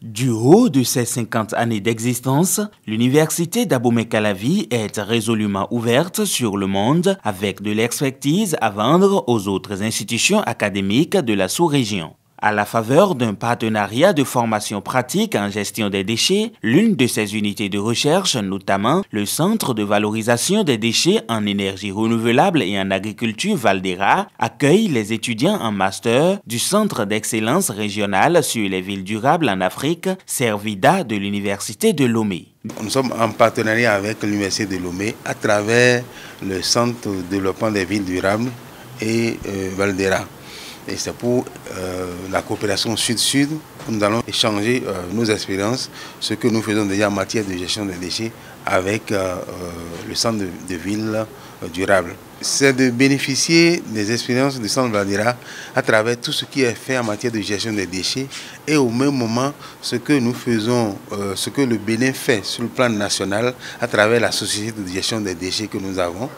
Du haut de ses 50 années d'existence, l'université d'Abomey-Calavi est résolument ouverte sur le monde avec de l'expertise à vendre aux autres institutions académiques de la sous-région. À la faveur d'un partenariat de formation pratique en gestion des déchets, l'une de ses unités de recherche, notamment le Centre de valorisation des déchets en énergie renouvelable et en agriculture Valdera, accueille les étudiants en master du Centre d'excellence régional sur les villes durables en Afrique, Servida de l'Université de Lomé. Nous sommes en partenariat avec l'Université de Lomé à travers le Centre de développement des villes durables et Valdera. Et c'est pour la coopération sud-sud que nous allons échanger nos expériences, ce que nous faisons déjà en matière de gestion des déchets avec le centre de ville durable. C'est de bénéficier des expériences du centre Valdera à travers tout ce qui est fait en matière de gestion des déchets et au même moment ce que nous faisons, ce que le Bénin fait sur le plan national à travers la société de gestion des déchets que nous avons.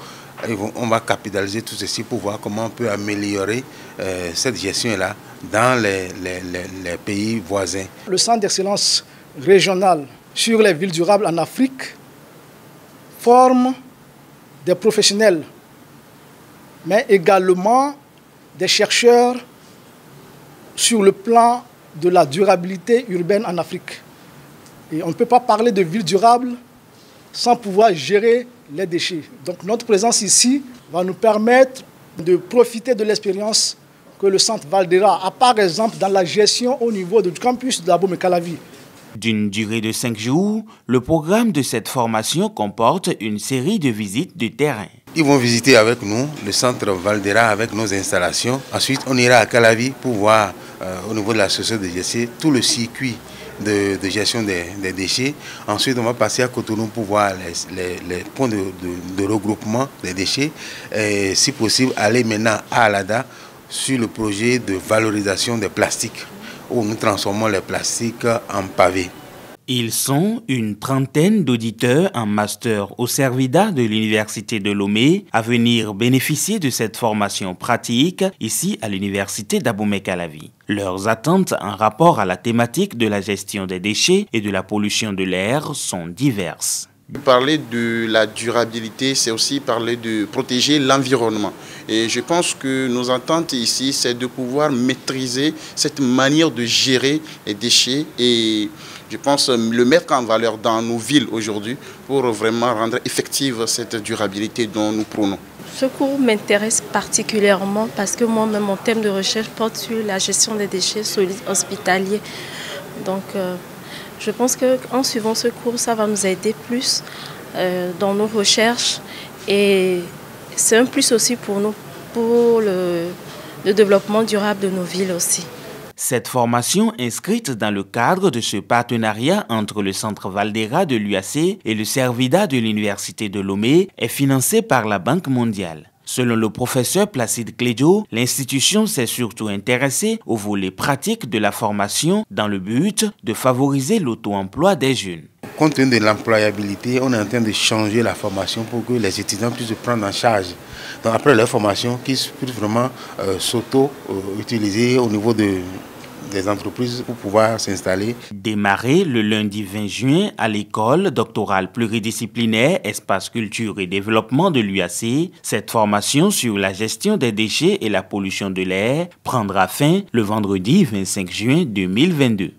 On va capitaliser tout ceci pour voir comment on peut améliorer cette gestion-là dans les pays voisins. Le Centre d'excellence régional sur les villes durables en Afrique forme des professionnels, mais également des chercheurs sur le plan de la durabilité urbaine en Afrique. Et on ne peut pas parler de ville durable sans pouvoir gérer les déchets. Donc notre présence ici va nous permettre de profiter de l'expérience que le centre Valdera a par exemple dans la gestion au niveau du campus d'Abomey-Calavi. D'une durée de 5 jours, le programme de cette formation comporte une série de visites de terrain. Ils vont visiter avec nous le centre Valdera avec nos installations. Ensuite, on ira à Calavi pour voir au niveau de la société de gestion tout le circuit de gestion des déchets. Ensuite, on va passer à Cotonou pour voir les points de regroupement des déchets. Et si possible, aller maintenant à Alada sur le projet de valorisation des plastiques, où nous transformons les plastiques en pavés. Ils sont une trentaine d'auditeurs en master au Servida de l'Université de Lomé à venir bénéficier de cette formation pratique ici à l'Université d'Abomey-Calavi. Leurs attentes en rapport à la thématique de la gestion des déchets et de la pollution de l'air sont diverses. Parler de la durabilité, c'est aussi parler de protéger l'environnement. Et je pense que nos attentes ici, c'est de pouvoir maîtriser cette manière de gérer les déchets et je pense le mettre en valeur dans nos villes aujourd'hui pour vraiment rendre effective cette durabilité dont nous prônons. Ce cours m'intéresse particulièrement parce que moi-même, mon thème de recherche porte sur la gestion des déchets solides hospitaliers. Donc, je pense qu'en suivant ce cours, ça va nous aider plus dans nos recherches et c'est un plus aussi pour nous, pour le développement durable de nos villes aussi. Cette formation, inscrite dans le cadre de ce partenariat entre le Centre Valdera de l'UAC et le Servida de l'Université de Lomé, est financée par la Banque mondiale. Selon le professeur Placide Clédio, l'institution s'est surtout intéressée au volet pratique de la formation dans le but de favoriser l'auto-emploi des jeunes. Compte tenu de l'employabilité, on est en train de changer la formation pour que les étudiants puissent se prendre en charge. Donc après leur formation, qu'ils puissent vraiment s'auto-utiliser au niveau des entreprises pour pouvoir s'installer. Démarré le lundi 20 juin à l'école doctorale pluridisciplinaire Espace Culture et Développement de l'UAC, cette formation sur la gestion des déchets et la pollution de l'air prendra fin le vendredi 25 juin 2022.